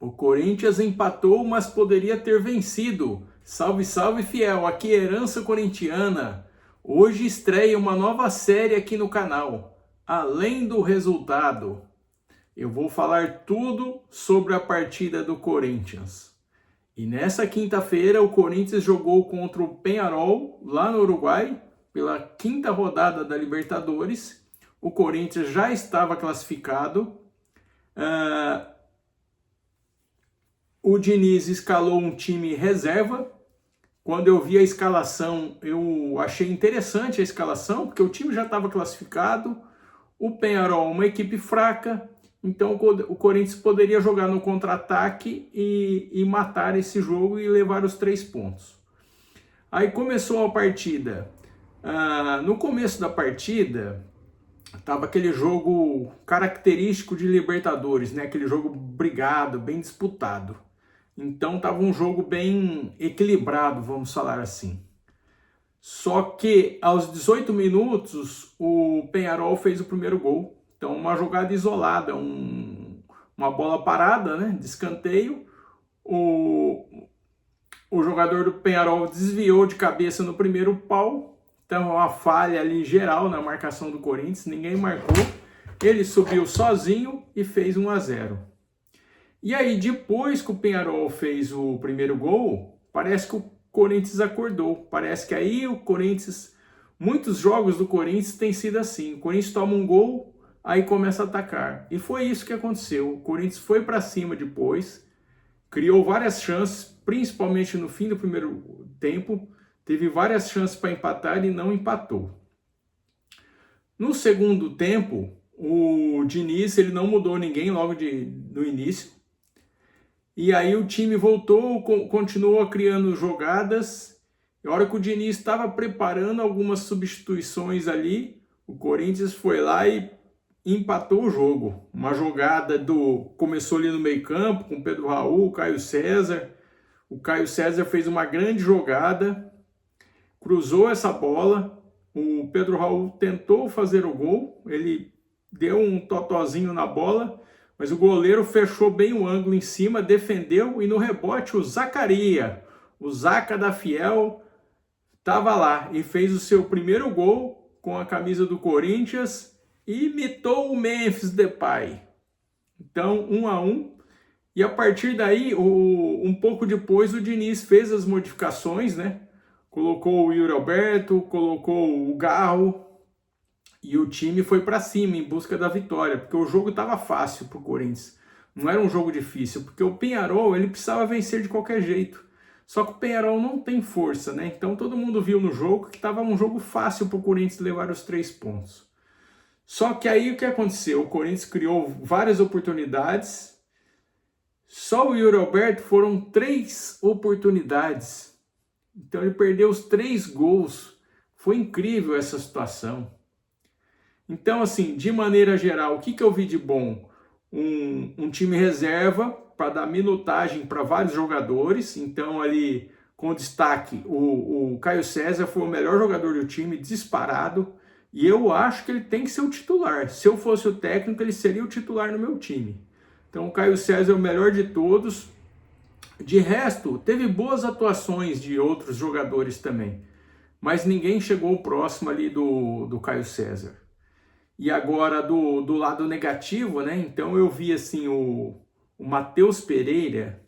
O Corinthians empatou, mas poderia ter vencido. Salve, salve, fiel! Aqui é Herança Corintiana. Hoje estreia uma nova série aqui no canal, Além do Resultado. Eu vou falar tudo sobre a partida do Corinthians. E nessa quinta-feira o Corinthians jogou contra o Peñarol, lá no Uruguai, pela quinta rodada da Libertadores. O Corinthians já estava classificado. O Diniz escalou um time reserva. Quando eu vi a escalação, eu achei interessante a escalação, porque o time já estava classificado. O Peñarol, uma equipe fraca, então o Corinthians poderia jogar no contra-ataque e matar esse jogo e levar os 3 pontos. Aí começou a partida. No começo da partida, estava aquele jogo característico de Libertadores, né? Aquele jogo brigado, bem disputado. Então estava um jogo bem equilibrado, vamos falar assim. Só que aos 18 minutos o Peñarol fez o primeiro gol. Então uma jogada isolada, uma bola parada, né, de escanteio. O jogador do Peñarol desviou de cabeça no primeiro pau. Então uma falha ali geral na marcação do Corinthians, ninguém marcou. Ele subiu sozinho e fez 1-0. E aí, depois que o Peñarol fez o primeiro gol, parece que o Corinthians acordou. Parece que aí o Corinthians, muitos jogos do Corinthians têm sido assim. O Corinthians toma um gol, aí começa a atacar. E foi isso que aconteceu. O Corinthians foi para cima depois, criou várias chances, principalmente no fim do primeiro tempo. Teve várias chances para empatar e não empatou. No segundo tempo, o Diniz ele não mudou ninguém logo no início. E aí o time voltou, continuou criando jogadas. E a hora que o Diniz estava preparando algumas substituições ali, o Corinthians foi lá e empatou o jogo. Uma jogada começou ali no meio-campo com o Pedro Raul, o Caio César. O Caio César fez uma grande jogada, cruzou essa bola. O Pedro Raul tentou fazer o gol, ele deu um totozinho na bola, mas o goleiro fechou bem o ângulo em cima, defendeu e no rebote o Zacaria, o Zaca da Fiel, estava lá e fez o seu primeiro gol com a camisa do Corinthians e imitou o Memphis Depay. Então 1-1 e a partir daí, um pouco depois o Diniz fez as modificações, né? Colocou o Yuri Alberto, colocou o Garro. E o time foi para cima em busca da vitória, porque o jogo estava fácil para o Corinthians. Não era um jogo difícil, porque o Peñarol ele precisava vencer de qualquer jeito. Só que o Peñarol não tem força, né? Então todo mundo viu no jogo que estava um jogo fácil para o Corinthians levar os 3 pontos. Só que aí o que aconteceu? O Corinthians criou várias oportunidades. Só o Yuri Alberto foram 3 oportunidades. Então ele perdeu os 3 gols. Foi incrível essa situação. Então, assim, de maneira geral, o que eu vi de bom? Um time reserva para dar minutagem para vários jogadores. Então, ali, com destaque, o Caio César foi o melhor jogador do time, disparado. E eu acho que ele tem que ser o titular. Se eu fosse o técnico, ele seria o titular no meu time. Então, o Caio César é o melhor de todos. De resto, teve boas atuações de outros jogadores também. Mas ninguém chegou próximo ali do Caio César. E agora do lado negativo, né? Então eu vi assim o Matheus Pereira.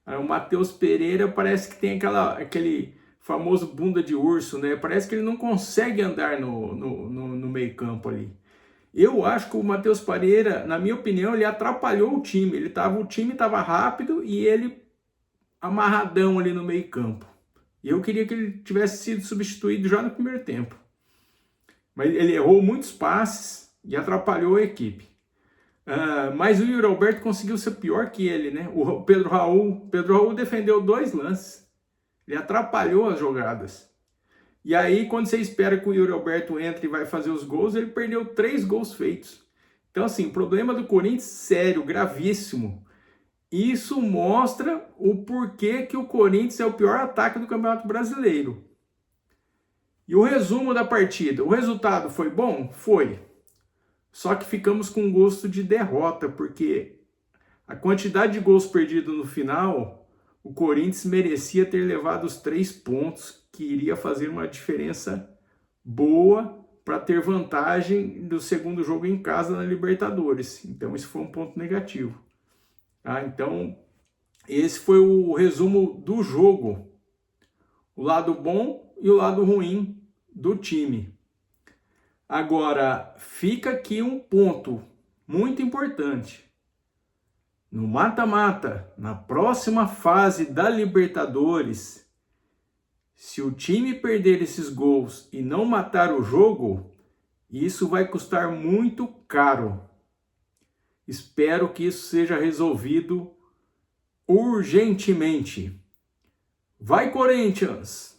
O Matheus Pereira parece que tem aquele famoso bunda de urso, né? Parece que ele não consegue andar no meio campo ali. Eu acho que o Matheus Pereira, na minha opinião, ele atrapalhou o time. O time estava rápido e ele amarradão ali no meio campo. E eu queria que ele tivesse sido substituído já no primeiro tempo. Mas ele errou muitos passes e atrapalhou a equipe. Mas o Yuri Alberto conseguiu ser pior que ele, né? O Pedro Raul defendeu 2 lances. Ele atrapalhou as jogadas. E aí, quando você espera que o Yuri Alberto entre e vai fazer os gols, ele perdeu 3 gols feitos. Então, assim, problema do Corinthians sério, gravíssimo. Isso mostra o porquê que o Corinthians é o pior ataque do Campeonato Brasileiro. E o resumo da partida, o resultado foi bom? Foi. Só que ficamos com gosto de derrota, porque A quantidade de gols perdidos no final, o Corinthians merecia ter levado os 3 pontos, que iria fazer uma diferença boa para ter vantagem do segundo jogo em casa na Libertadores. Então, esse foi um ponto negativo. Tá? Então, esse foi o resumo do jogo. O lado bom e o lado ruim do time. Agora, fica aqui um ponto muito importante. No mata-mata, na próxima fase da Libertadores, se o time perder esses gols e não matar o jogo, isso vai custar muito caro. Espero que isso seja resolvido urgentemente. Vai, Corinthians!